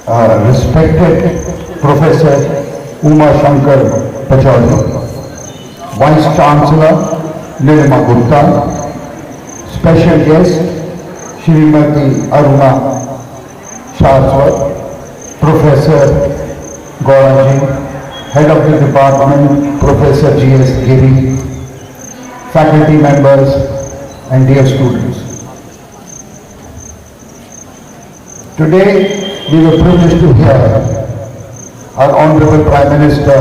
respected Professor Uma Shankar Pachauri, Vice Chancellor Nirima Gupta, special guest Shrimati Aruna Shashwat, Professor Gauraji, Head of the Department Professor G.S. Giri, faculty members and dear students. Today we were privileged to hear our Honorable Prime Minister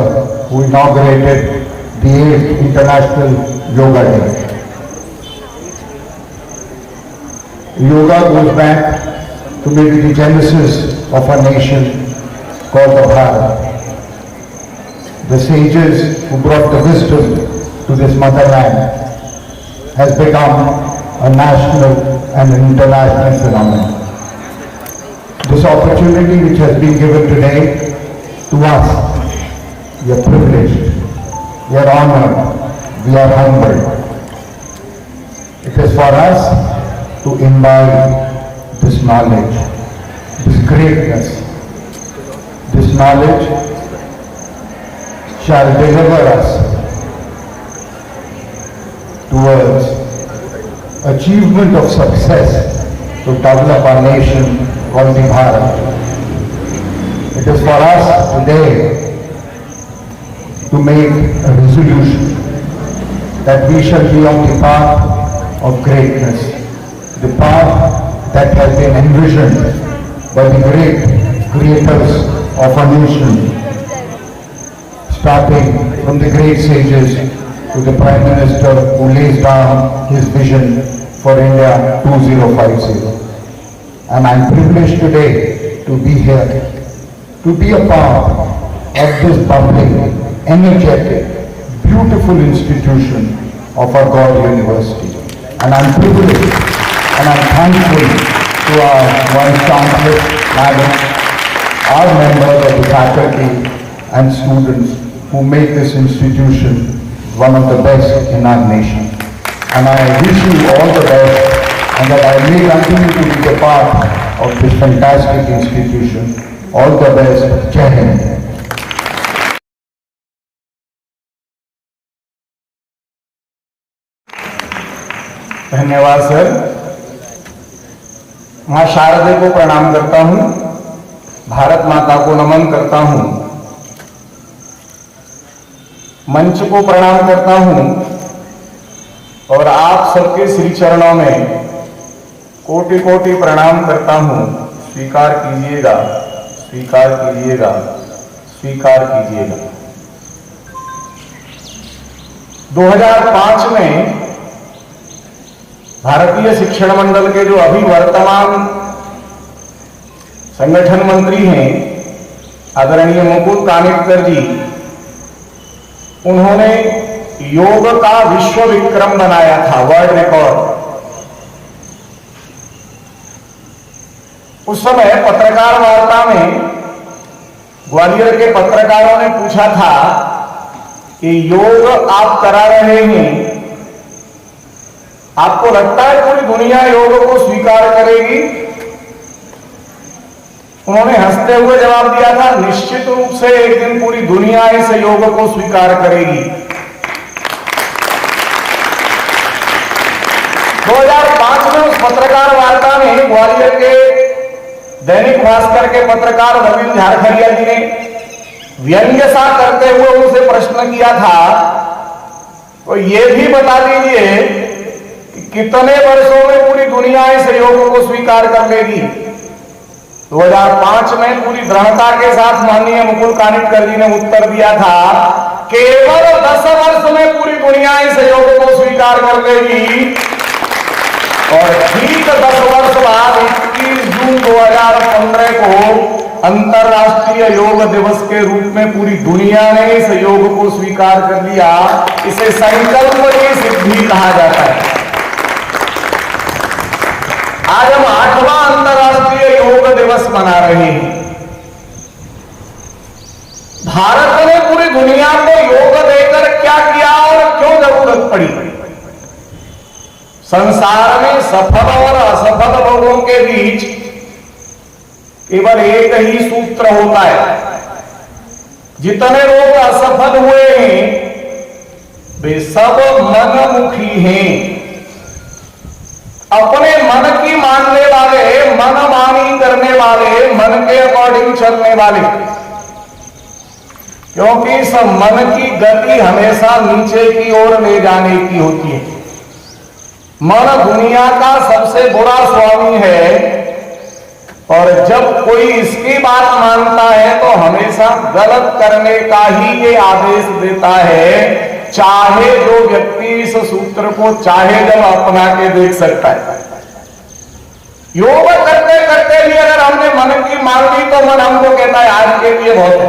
who inaugurated the 8th International Yoga Day. Yoga goes back to maybe the genesis of a nation called the Bharat. The sages who brought the wisdom to this motherland has become a national and an international phenomenon. This opportunity which has been given today to us, we are privileged, we are honored, we are humbled. It is for us to imbibe this knowledge, this greatness. This knowledge shall deliver us towards achievement of success to develop our nation called the Bharat. It is for us today to make a resolution that we shall be on the path of greatness, the path that has been envisioned by the great creators of our nation, starting from the great sages to the Prime Minister who lays down his vision for India 2050. And I am privileged today to be here, to be a part of this bubbling, energetic, beautiful institution of our God University. And I am privileged and I am thankful to our Vice Chancellor, Madam, our members of the faculty and students who make this institution one of the best in our nation. And I wish you all the best and that I may continue to be a part of this fantastic institution. All the best. Jai Hind. धन्यवाद sir. मां शारदे को प्रणाम करता हूं, भारत माता को नमन करता हूं, मंच को प्रणाम करता हूं और आप सबके श्री चरणों में कोटि कोटि प्रणाम करता हूं। स्वीकार कीजिएगा, स्वीकार कीजिएगा, स्वीकार कीजिएगा। 2005 में भारतीय शिक्षण मंडल के जो अभी वर्तमान संगठन मंत्री हैं आदरणीय मुकुल कानिटकर जी, उन्होंने योग का विश्व विक्रम बनाया था, वर्ल्ड रिकॉर्ड। उस समय पत्रकार वार्ता में ग्वालियर के पत्रकारों ने पूछा था कि योग आप करा रहे हैं, आपको लगता है पूरी दुनिया योग को स्वीकार करेगी? उन्होंने हंसते हुए जवाब दिया था, निश्चित रूप से एक दिन पूरी दुनिया इस योग को स्वीकार करेगी। 2005 में उस पत्रकार वार्ता में ग्वालियर के दैनिक भास्कर के पत्रकार रविंद्र झारखरिया जी ने व्यंग्य सा करते हुए उनसे प्रश्न किया था, तो ये भी बता दीजिए कि कितने वर्षों में पूरी दुनिया इस योग को स्वीकार कर लेगी? 2005 में पूरी दृढ़ता के साथ माननीय मुकुल कानिटकर जी ने उत्तर दिया था, केवल 10 वर्ष में पूरी दुनिया इस योग को स्वीकार कर लेगी। और ठीक 10 वर्ष बाद 21 जून 2015 को अंतर्राष्ट्रीय योग दिवस के रूप में पूरी दुनिया ने इस योग को स्वीकार कर लिया। इसे संकल्प की सिद्धि कहा जाता है। आज हम 8वां अंतर्राष्ट्रीय योग दिवस मना रहे हैं। भारत ने पूरी दुनिया को योग देकर क्या किया और क्यों जरूरत पड़ी? संसार में सफल और असफल लोगों के बीच केवल एक ही सूत्र होता है। जितने लोग असफल हुए हैं वे सब मनमुखी हैं, अपने मन की मानने वाले, मनमानी करने वाले, मन के अकॉर्डिंग चलने वाले। क्योंकि इस मन की गति हमेशा नीचे की ओर ले जाने की होती है। मन दुनिया का सबसे बुरा स्वामी है और जब कोई इसकी बात मानता है तो हमेशा गलत करने का ही ये आदेश देता है, चाहे जो व्यक्ति इस सूत्र को चाहे जब अपना के देख सकता है। योग करते करते भी अगर हमने मन की मान ली तो मन हमको कहता है आज के लिए बहुत है।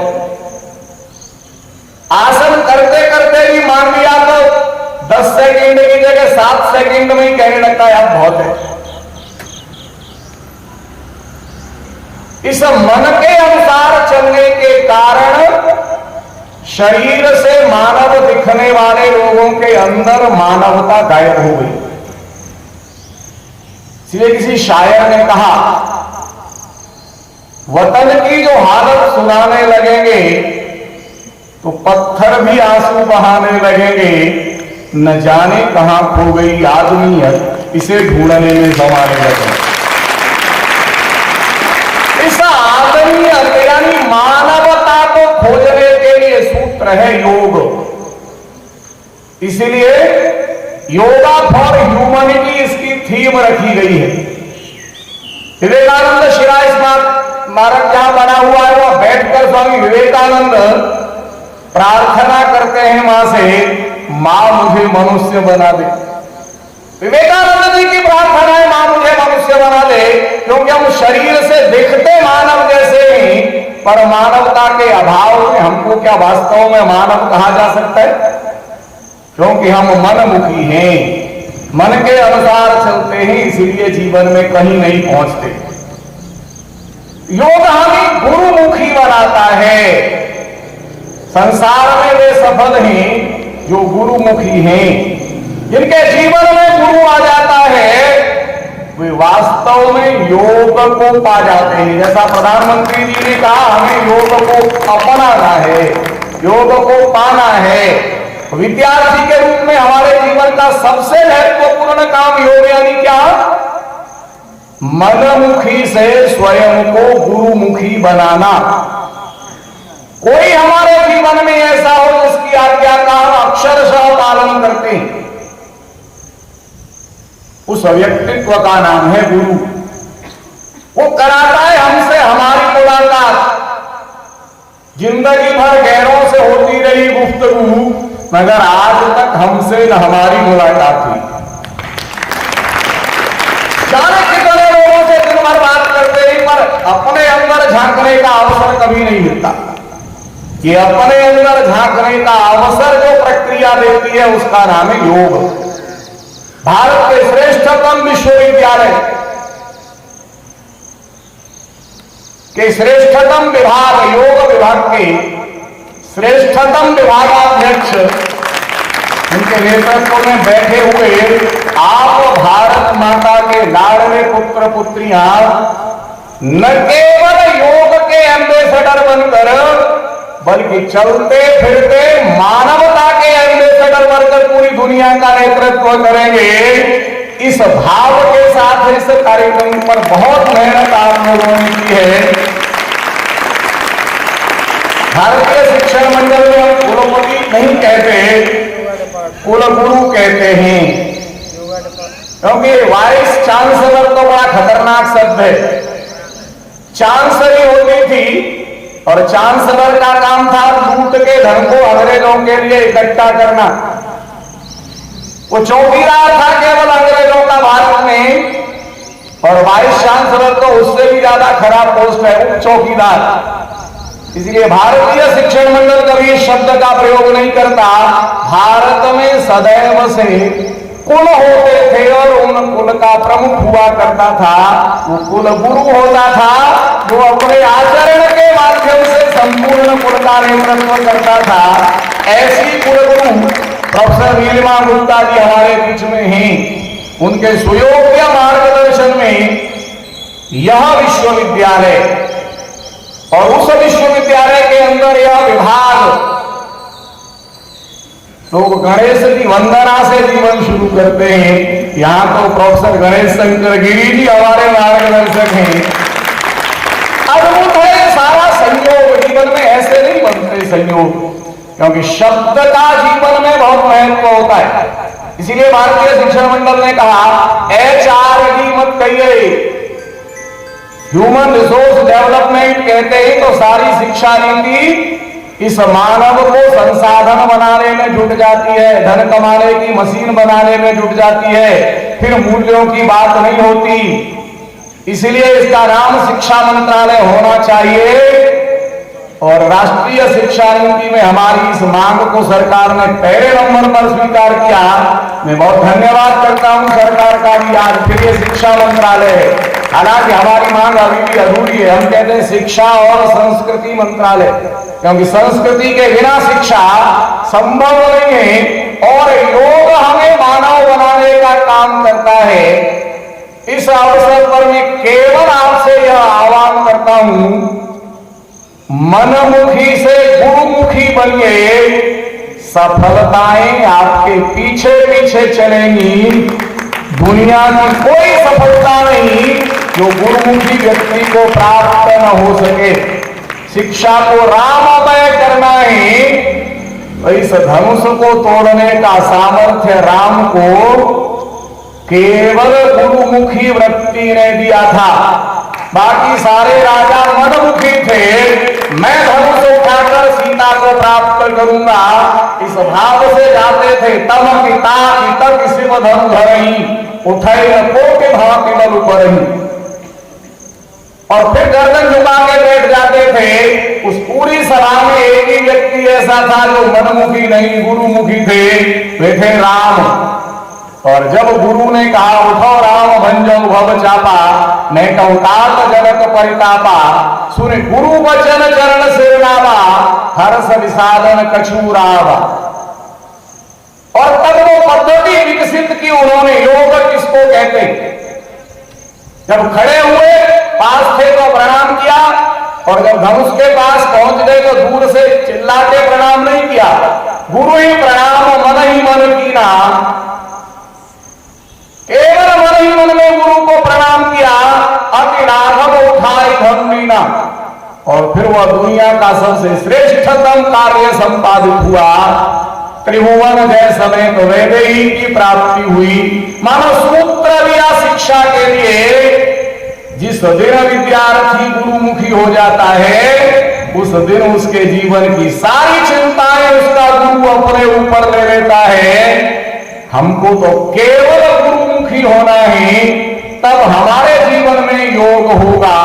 आसन करते करते भी मान लिया तो 10 सेकंड की जगह 7 सेकंड में ही कहने लगता है अब बहुत है। इस मन के अनुसार चलने के कारण शरीर से मानव दिखने वाले लोगों के अंदर मानवता गायब हो गई। इसलिए किसी शायर ने कहा, वतन की जो हालत सुनाने लगेंगे तो पत्थर भी आंसू बहाने लगेंगे, न जाने कहां खो गई आदमियत, इसे ढूंढने में जमाने लगेंगे। इस आदमियत यानी मानवता को खोजने के लिए सूत्र है योग। इसलिए योगा फॉर ह्यूमैनिटी इसकी थीम रखी गई है। विवेकानंद शिला स्मारक जहां बना हुआ है वह बैठकर स्वामी विवेकानंद प्रार्थना करते हैं मां से, मां मुझे मनुष्य बना दे। विवेकानंद जी की प्रार्थना है मां मुझे मनुष्य बना दे, क्योंकि हम शरीर से दिखते मानव जैसे ही, पर मानवता के अभाव में हमको क्या वास्तव में मानव कहा जा सकता है? क्योंकि हम मनमुखी हैं, मन के अनुसार चलते हैं, इसीलिए जीवन में कहीं नहीं पहुंचते। योग हमें गुरुमुखी बनाता है। संसार में वे सफल हैं जो गुरुमुखी हैं, जिनके जीवन में गुरु आ जाता है वे वास्तव में योग को पा जाते हैं। जैसा प्रधानमंत्री जी ने कहा, हमें योग को अपनाना है, योग को पाना है। विद्यार्थी के रूप में हमारे जीवन का सबसे महत्वपूर्ण काम योग यानी क्या? मनमुखी से स्वयं को गुरुमुखी बनाना। कोई हमारे जीवन में ऐसा हो जिसकी आज्ञा का हम अक्षरशः पालन करते हैं, उस व्यक्तित्व का नाम है गुरु। वो कराता है हमसे हमारी मुलाकात। जिंदगी भर गैरों से होती रही गुफ्तगू, मगर आज तक हमसे न हमारी मुलाकात हुई। जाने कितने लोगों से दिन भर बात करते हैं, पर अपने अंदर झांकने का अवसर कभी नहीं मिलता। ये अपने अंदर झांकने का अवसर जो प्रक्रिया देती है उसका नाम है योग। भारत के श्रेष्ठतम विश्वविद्यालय के श्रेष्ठतम विभाग, योग विभाग के श्रेष्ठतम विभागाध्यक्ष, उनके नेतृत्व में बैठे हुए आप भारत माता के लाडले पुत्र पुत्रियां न केवल योग के एम्बेसडर बनकर बल्कि चलते फिरते मानवता के एम्बेसडर बनकर पूरी दुनिया का नेतृत्व करेंगे। इस भाव के साथ इस कार्यक्रम पर बहुत मेहनत आप लोगों ने की है। भारतीय शिक्षण मंडल में हम कुलपति नहीं कहते, कुलगुरु कहते हैं, क्योंकि वाइस चांसलर तो बड़ा खतरनाक शब्द है। चांसलरी होती थी और चांसलर का काम था लूट के धन को अंग्रेजों के लिए इकट्ठा करना। वो चौकीदार था केवल अंग्रेजों का भारत में, और वाइस चांसलर तो उससे भी ज्यादा खराब पोस्ट है, उप चौकीदार। इसलिए भारतीय शिक्षण मंडल कभी इस शब्द का प्रयोग नहीं करता। भारत में सदैव से कुल होते थे और उन कुल का प्रमुख हुआ करता था वो कुल गुरु होता था, जो अपने आचरण के माध्यम से संपूर्ण कुल का नेतृत्व करता था। ऐसी कुलगुरु प्रोफेसर नीलिमा गुप्ता जी हमारे बीच में हैं। उनके सुयोग्य मार्गदर्शन में यह विश्वविद्यालय और उस विश्वविद्यालय के अंदर यह विभाग, लोग गणेश की वंदना से जीवन शुरू करते हैं। यहां तो प्रोफेसर गणेश शंकर गिरी जी हमारे मार्गदर्शक हैं। अद्भुत है सारा संयोग, जीवन में ऐसे नहीं बनते संयोग, क्योंकि शब्द का जीवन में बहुत महत्व होता है। इसीलिए भारतीय शिक्षा मंडल ने कहा HRD मत कहिए, ह्यूमन रिसोर्स डेवलपमेंट कहते हैं तो सारी शिक्षा नीति इस मानव को संसाधन बनाने में जुट जाती है, धन कमाने की मशीन बनाने में जुट जाती है, फिर मूल्यों की बात नहीं होती। इसलिए इसका नाम शिक्षा मंत्रालय होना चाहिए। और राष्ट्रीय शिक्षा नीति में हमारी इस मांग को सरकार ने पहले नंबर पर स्वीकार किया। मैं बहुत धन्यवाद करता हूं सरकार का भी। आज फिर ये शिक्षा मंत्रालय, हालांकि हमारी मांग अभी भी अधूरी है। हम कहते हैं शिक्षा और संस्कृति मंत्रालय, क्योंकि संस्कृति के बिना शिक्षा संभव नहीं है। और योग हमें मानव बनाने का काम करता है। इस अवसर पर मैं केवल आपसे यह आह्वान करता हूं, मनमुखी से गुरुमुखी बनिए। सफलताएं आपके पीछे पीछे चलेंगी। दुनिया की कोई सफलता नहीं जो गुरुमुखी व्यक्ति को प्राप्त न हो सके। शिक्षा को राममय करना है, इस धनुष को तोड़ने का सामर्थ्य राम को केवल गुरुमुखी व्यक्ति ने दिया था। बाकी सारे राजा मनमुखी थे। मैं धनुष उठाकर सीता को प्राप्त करूंगा, इस भाव से जाते थे। तब पिता पितर शिव धनु धरई उठाई के भाव केवल ऊपर ही, और फिर गर्दन झुका के बैठ जाते थे। उस पूरी सभा में एक ही व्यक्ति ऐसा था जो मनमुखी नहीं गुरुमुखी थे, वे थे राम। और जब गुरु ने कहा उठो राम भंजो भव चापा, मैं कहूं तात जनक परितापा, सुने गुरु वचन चरण सिरनावा, हर्ष विसाधन कछुरावा। और तब वो पद्धति विकसित की उन्होंने। योग किसको कहते हैं? जब खड़े हुए, पास थे तो प्रणाम किया, और जब धनुष के पास पहुंच गए तो दूर से चिल्ला के प्रणाम नहीं किया। गुरु ही प्रणाम मन ही मन कीना, केवल मन ही मन में गुरु को प्रणाम किया। अति लाघव उठाई धनुमीना, और फिर वह दुनिया का सबसे श्रेष्ठतम कार्य संपादित हुआ। त्रिभुवन जय समेत वैदेही की प्राप्ति हुई। मानो सूत्र दिया शिक्षा के लिए। जिस दिन विद्यार्थी गुरुमुखी हो जाता है, उस दिन उसके जीवन की सारी चिंताएं उसका गुरु अपने ऊपर ले लेता है। हमको तो केवल गुरुमुखी होना है, तब हमारे जीवन में योग होगा,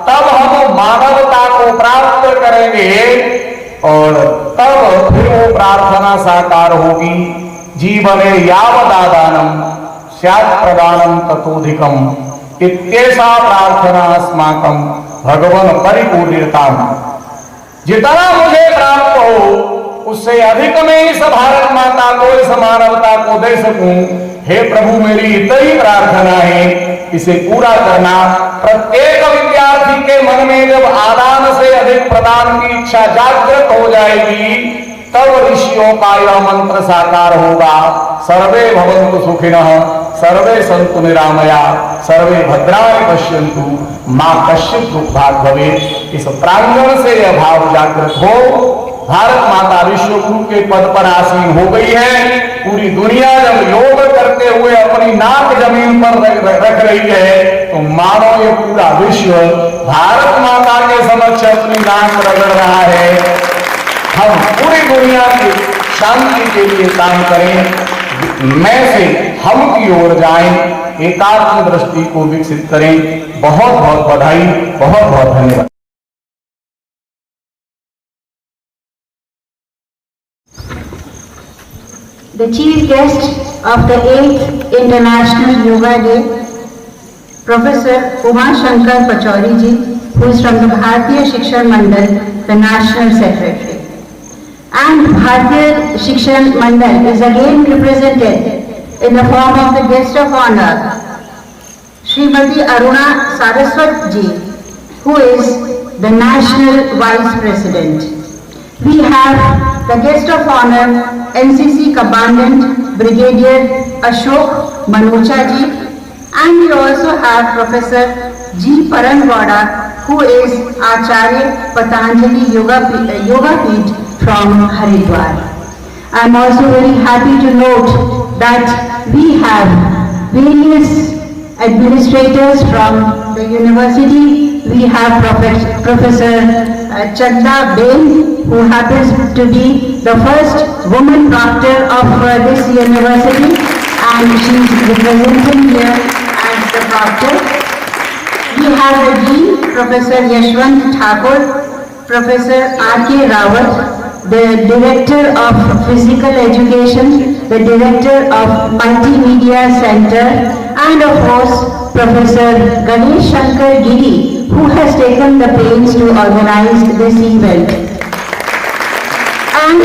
तब हम मानवता को प्राप्त करेंगे, और तब फिर वो प्रार्थना साकार होगी। जीवने यावदादानम स्यात् प्रदानम ततोधिकम, इत्येषा प्रार्थना अस्माकं भगवान परिपूर्णताम। जितना मुझे प्राप्त हो उससे अधिक मैं इस भारत माता को, इस मानवता को दे सकूं। हे प्रभु, मेरी इतनी प्रार्थना है, इसे पूरा करना। प्रत्येक विद्यार्थी के मन में जब आदान से अधिक प्रदान की इच्छा जागृत हो जाएगी, तब ऋषियों का यह मंत्र साकार होगा। सर्वे भवन्तु सुखिनः, सर्वे सन्तु निरामया, सर्वे भद्राणि पश्यन्तु, मां कश्चित् दुःखात् भवेत्। इस प्रांगण से यह भाव जागृत हो। भारत माता विश्व गुरु के पद पर आसीन हो गई है। पूरी दुनिया जब योग करते हुए अपनी नाक जमीन पर रख रही है, तो मानो ये पूरा विश्व भारत माता के समक्ष अपनी नाक रगड़ रहा है। हम पूरी दुनिया की शांति के लिए काम करें, मैं से हम की ओर जाएं, एकात्म दृष्टि को विकसित करें। बहुत बहुत बधाई, बहुत बहुत धन्यवाद। The chief guest of the 8th International Yoga Day, Professor Uma Shankar Pachauri ji, who is from the Bharatiya Shikshan Mandal, the National Secretary. And Bharatiya Shikshan Mandal is again represented in the form of the guest of honor, Srimati Aruna Saraswat ji, who is the National Vice President. We have the guest of honor, NCC Commandant Brigadier Ashok Manocha ji, and we also have Professor G. Parangwada, who is Acharya Patanjali Yoga Peeth from Haridwar. I am also very happy to note that we have various administrators from the university. We have Professor Chanda Bain, who happens to be the first woman proctor of this university, and she is representing here as the proctor. We have the Dean, Professor Yashwant Thakur, Professor R.K. Rawat, the Director of Physical Education, the Director of Multimedia Center, and of course, Professor Ganesh Shankar Giri, who has taken the pains to organize this event. And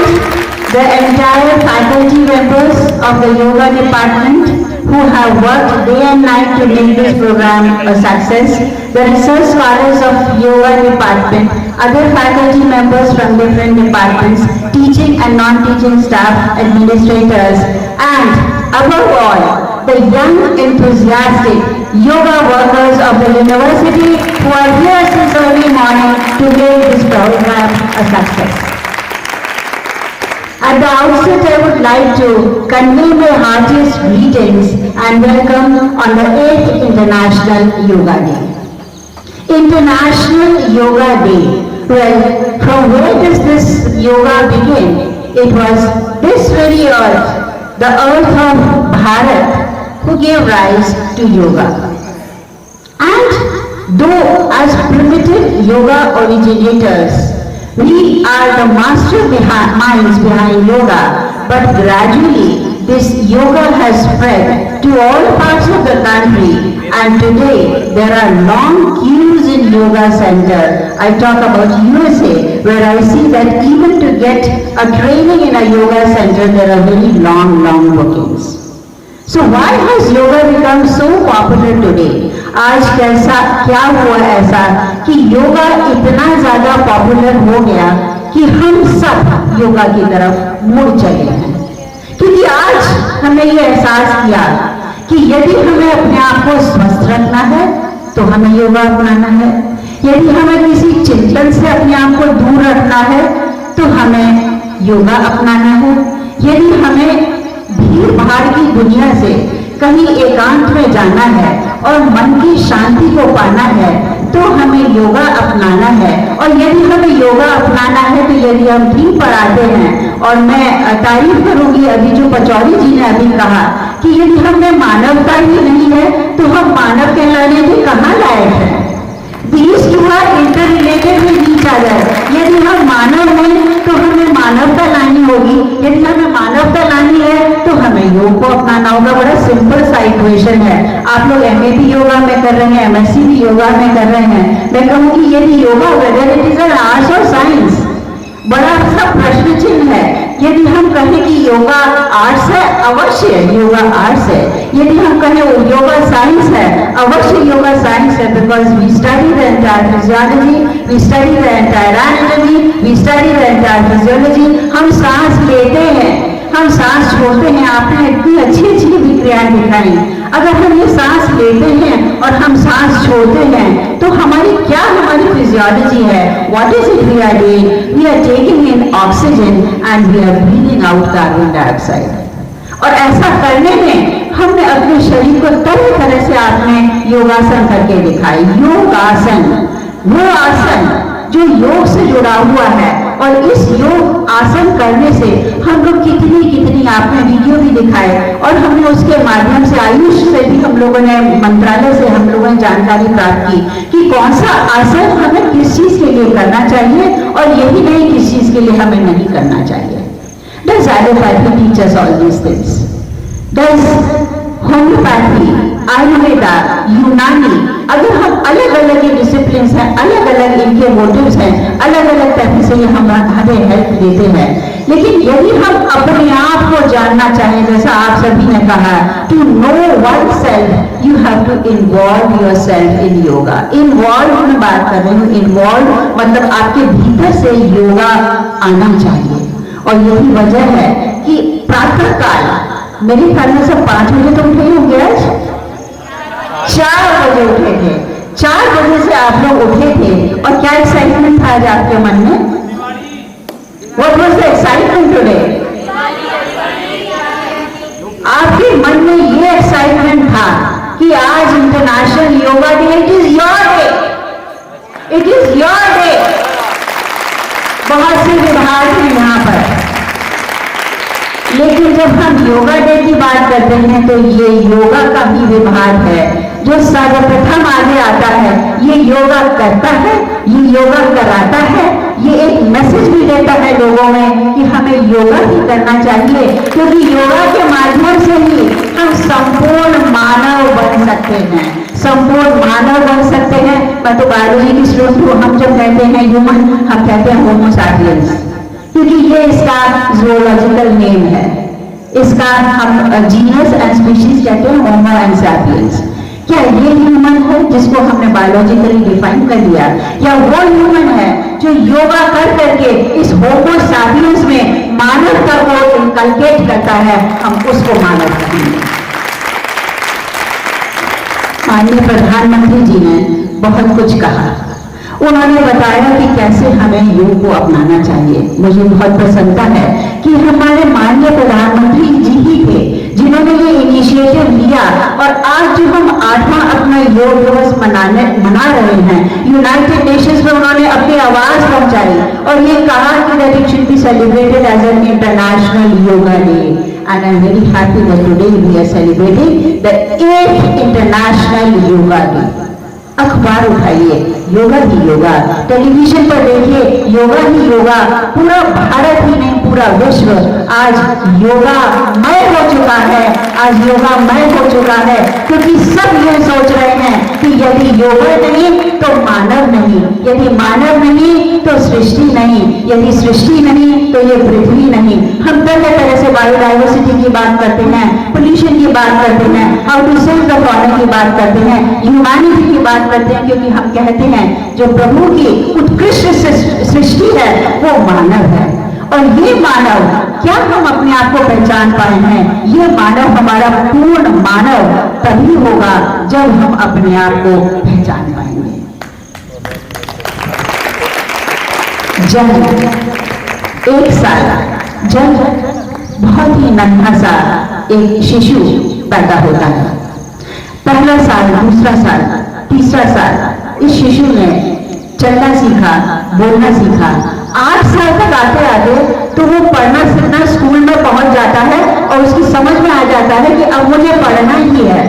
the entire faculty members of the yoga department who have worked day and night to make this program a success, the research scholars of yoga department, other faculty members from different departments, teaching and non-teaching staff, administrators, and above all, the young enthusiastic yoga workers of the university who are here since early morning to make this program a success. At the outset, I would like to convey my heartiest greetings and welcome on the 8th International Yoga Day. International Yoga Day. Well, from where does this yoga begin? It was this very earth, the earth of Bharat, who gave rise to yoga. And though as primitive yoga originators, we are the master minds behind yoga, but gradually this yoga has spread to all parts of the country, and today there are long queues in yoga center. I talk about USA, where I see that even to get a training in a yoga center, there are very long bookings. So why has yoga become so popular today? आज क्या हुआ ऐसा कि योगा इतना ज्यादा popular हो गया कि हम सब योगा की तरफ मुड़ चले हैं? क्योंकि आज हमने ये एहसास किया कि यदि हमें अपने आप को स्वस्थ रखना है तो हमें योगा अपनाना है, यदि हमें किसी चिंतन से अपने आप को दूर रखना है तो हमें योगा अपनाना है, यदि हमें भीड़ भाड़ की दुनिया से कहीं एकांत में जाना है और मन की शांति को पाना है तो हमें योगा अपनाना है। और यदि हमें योगा अपनाना है तो यदि हम ठीक पढ़ाते हैं, और मैं तारीफ करूंगी अभी जो पचौरी जी ने अभी कहा कि यदि हमें मानवता ही नहीं है तो हम मानव कहलाने के कहाँ लायक हैं? These two are interrelated with each other. यदि हम मानव हैं तो हमें मानवता लानी होगी, यदि हमें मानवता लानी है तो हमें योग को अपनाना होगा। बड़ा सिंपल सा इक्वेशन है। आप लोग MA भी योगा में कर रहे हैं, MSc भी योगा में कर रहे हैं। मैं कहूँगी यदि yoga whether it is an arts और साइंस, बड़ा सा प्रश्न चिन्ह है। यदि हम कहें कि योगा आर्ट्स है, अवश्य योगा आर्ट्स है। यदि हम कहें योगा साइंस है, अवश्य योगा साइंस है, because we study the entire physiology, we study the entire anatomy, we study the entire physiology. हम सांस लेते हैं, हम सांस छोड़ते हैं। आपने इतनी अच्छी विक्रियाएं दिखाई। अगर हम ये सांस लेते हैं और हम सांस छोड़ते हैं तो हमारी फिजियोलॉजी है? What is it we are doing? We are taking in oxygen and we are breathing out carbon dioxide. और ऐसा करने में हमने अपने शरीर को तरह तरह से आपने योगासन करके दिखाई। योगासन वो आसन जो योग से जुड़ा हुआ है, और इस योग आसन करने से हम लोग कितनी आपने वीडियो भी दिखाए, और हमने उसके माध्यम से आयुष से भी हम लोगों ने, मंत्रालय से हम लोगों ने जानकारी प्राप्त की कि कौन सा आसन हमें किस चीज के लिए करना चाहिए और यही नहीं किस चीज के लिए हमें नहीं करना चाहिए। Does allopathy teach us all these things? Does homeopathy, Ayurveda, यूनानी, अगर हम अलग अलग ये डिसिप्लिन हैं, अलग अलग इनके मोटिव्स हैं, अलग अलग तरह से ये हमें हेल्प देते हैं, लेकिन यदि हम अपने आप को जानना चाहें, जैसा आप सभी ने कहा, to know one self you have to involve your self in yoga. Involve मैं बात कर रही हूँ, इन्वॉल्व मतलब आपके भीतर से योगा आना चाहिए। और यही वजह है कि प्रातः काल मेरे ख्याल में सब 5 बजे तो उठे होंगे, आज 4 बजे उठे थे। 4 बजे से आप लोग उठे थे और क्या एक्साइटमेंट था आज आपके मन में? What was the excitement today? आपके मन में ये एक्साइटमेंट था कि आज international yoga day, it is your day, it is your day. बहुत से विभाग हैं यहाँ पर, लेकिन जब हम योगा डे की बात करते हैं तो ये योगा का ही विभाग है जो सर्वप्रथम आगे आता है। ये योगा करता है, ये योगा कराता है, ये एक मैसेज भी देता है लोगों में कि हमें योगा ही करना चाहिए, क्योंकि योगा के माध्यम से ही हम संपूर्ण मानव बन सकते हैं, संपूर्ण मानव बन सकते हैं। मैं तो बायोलॉजी की स्टूडेंट हूँ, हम जब कहते हैं ह्यूमन, हम कहते हैं होमो सैपियंस, क्योंकि ये इसका जूलॉजिकल नेम है। इसका हम जीनस एंड स्पीशीज कहते हैं, होमो एंड सैपियंस। क्या ये ह्यूमन है जिसको हमने बायोलॉजिकली डिफाइन कर दिया, या वो ह्यूमन है जो योगा कर करके इस होमो सैपियंस में मानवता को इनकलकेट करता है? हम उसको मानव कहेंगे। माननीय प्रधानमंत्री जी ने बहुत कुछ कहा, उन्होंने बताया कि कैसे हमें योग को अपनाना चाहिए। मुझे बहुत प्रसन्नता है कि हमारे माननीय प्रधानमंत्री जी ही थे जिन्होंने ये इनिशिएटिव लिया, और आज जो हम 8वां अपना योग दिवस मना रहे हैं, यूनाइटेड नेशंस में उन्होंने अपनी आवाज पहुंचाई और ये कहा कि that it should be celebrated as an international yoga day. And I am very happy that today we are celebrating the 8th international yoga day. अखबार उठाइए, योगा ही योगा, टेलीविजन पर देखिए, योगा ही योगा। पूरा भारत ही नहीं, पूरा विश्व आज योगामय हो चुका है, आज योगामय हो चुका है, क्योंकि सब ये सोच रहे हैं कि यदि योगा नहीं तो मानव नहीं, यदि मानव नहीं तो सृष्टि नहीं, यदि सृष्टि नहीं तो ये पृथ्वी नहीं। हम तरह तरह से बायोडाइवर्सिटी की बात करते हैं, पोल्यूशन की बात करते हैं, how to save the planet की बात करते हैं, ह्यूमैनिटी की बात करते हैं, क्योंकि हम कहते हैं जो प्रभु की उत्कृष्ट सृष्टि है वो मानव है। और ये मानव, क्या हम अपने आप को पहचान पाए हैं? ये मानव हमारा पूर्ण मानव तभी होगा जब हम अपने आप को पहचान पाएंगे। जब 1 साल, जब बहुत ही नन्हा सा एक शिशु पैदा होता है, पहला साल, दूसरा साल, तीसरा साल, इस शिशु ने चलना सीखा, बोलना सीखा। 8 साल तक आते आते तो वो पढ़ना सीखना स्कूल में पहुंच जाता है और उसकी समझ में आ जाता है कि अब मुझे पढ़ना ही है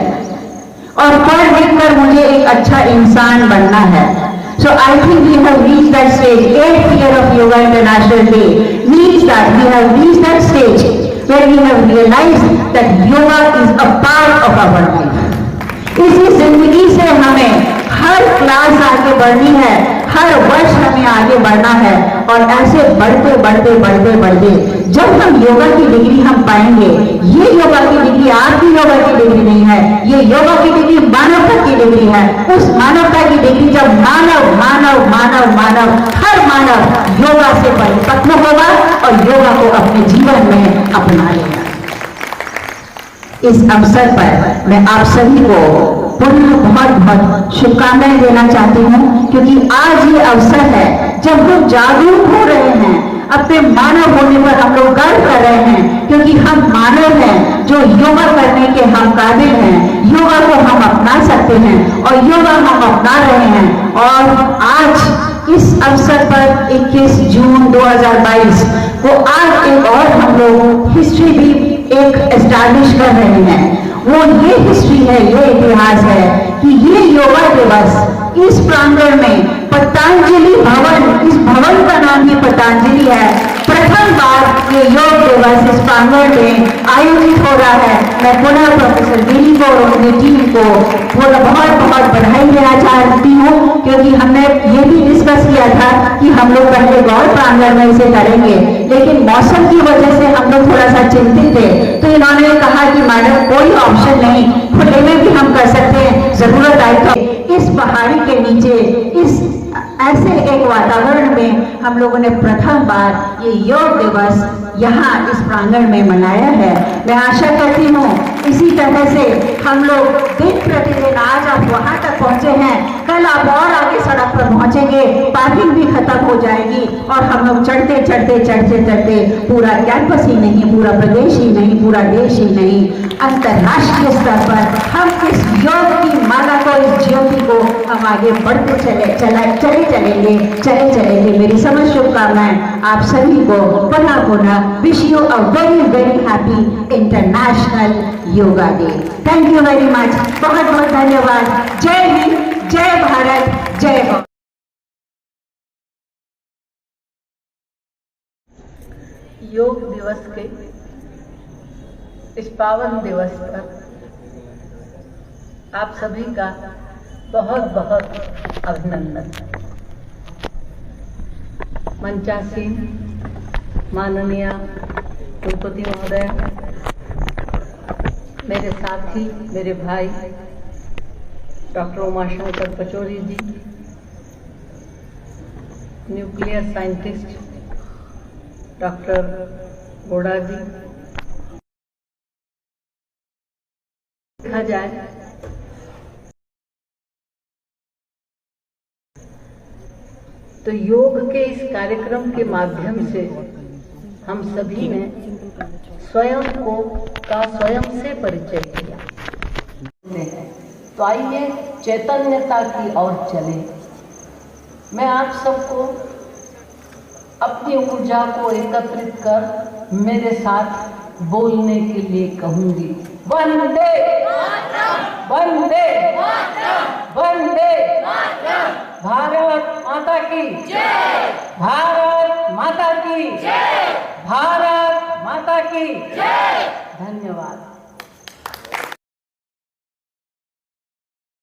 और पढ़ लिख कर मुझे एक अच्छा इंसान बनना है। So I think we have reached that stage. 8th year of Yoga International Day means that we have reached that stage where we have realized that yoga is a part of our life. इसी जिंदगी से हमें हर class आगे बढ़नी है, हर वर्ष हमें आगे बढ़ना है, और ऐसे बढ़ते बढ़ते बढ़ते बढ़ते जब हम योगा की डिग्री हम पाएंगे, ये योगा की डिग्री आपकी योगा की डिग्री नहीं है, ये योगा की डिग्री मानवता की डिग्री है। उस मानवता की डिग्री जब मानव मानव मानव मानव हर मानव योगा से परिपक्व होगा और योगा को अपने जीवन में अपना लेगा। इस अवसर पर मैं आप सभी को पुनः बहुत बहुत शुभकामनाएं देना चाहती हूँ, क्योंकि आज ये अवसर है जब हम जागरूक हो रहे हैं, अपने मानव होने पर हम लोग गर्व कर रहे हैं, क्योंकि हम मानव हैं जो योगा करने के हम काबिल हैं, योगा को हम अपना सकते हैं और योगा हम अपना रहे हैं। और आज इस अवसर पर 21 जून 2022 को आज एक और हम लोग हिस्ट्री भी एक एस्टैब्लिश कर रहे हैं। वो ये हिस्ट्री है, ये इतिहास है कि ये योगा दिवस इस प्रांगण में पतंजलि भवन, इस भवन का नाम ही पतंजलि है, प्रथम बार ये योग दिवस इस प्रांगण में आयोजित हो रहा है। मैं पुनः प्रोफेसर गिरी को और उनकी टीम को बहुत बहुत बधाई देना चाहती हूँ, क्योंकि हमने ये भी डिस्कस किया था कि हम लोग पहले गौर प्रांगण में इसे करेंगे, लेकिन मौसम की वजह से हम लोग थोड़ा सा चिंतित थे, तो इन्होंने कहा कि मैडम कोई ऑप्शन नहीं, खुले में भी हम कर सकते हैं, जरूरत आए तो। इस पहाड़ी के नीचे इस ऐसे एक वातावरण में हम लोगों ने प्रथम बार ये योग दिवस यहाँ इस प्रांगण में मनाया है। मैं आशा करती हूँ इसी तरह से हम लोग दिन प्रतिदिन, आज आप वहां तक पहुंचे हैं, कल आप और आगे सड़क पर पहुंचेंगे, पार्किंग भी खत्म हो जाएगी और हम लोग चढ़ते चढ़ते चढ़ते चढ़ते पूरा कैंपस ही नहीं, पूरा प्रदेश ही नहीं, पूरा देश ही नहीं, अंतर्राष्ट्रीय स्तर पर हम इस योग की माला को, इस ज्योति को हम आगे बढ़ते चलेंगे। मेरी समस्त शुभकामनाएं आप सभी को पुनः wish you a very very happy international yoga day. Thank you very much, बहुत बहुत धन्यवाद। जय हिंद, जय भारत, जय हो। योग दिवस के इस पावन दिवस पर आप सभी का बहुत बहुत अभिनंदन। मंचासीन माननीय कुलपति महोदय, मेरे साथी, मेरे भाई डॉक्टर उमाशंकर पचौरी जी, न्यूक्लियर साइंटिस्ट डॉक्टर गोड़ा जी, देखा जाए तो योग के इस कार्यक्रम के माध्यम से हम सभी ने स्वयं से परिचय किया। तो आइए चैतन्यता की ओर चले। मैं आप सबको अपनी ऊर्जा को एकत्रित कर मेरे साथ बोलने के लिए कहूंगी। वंदे वंदे वंदे, भारत माता की जय, भारत माता की जय, भारत माता की जय। धन्यवाद।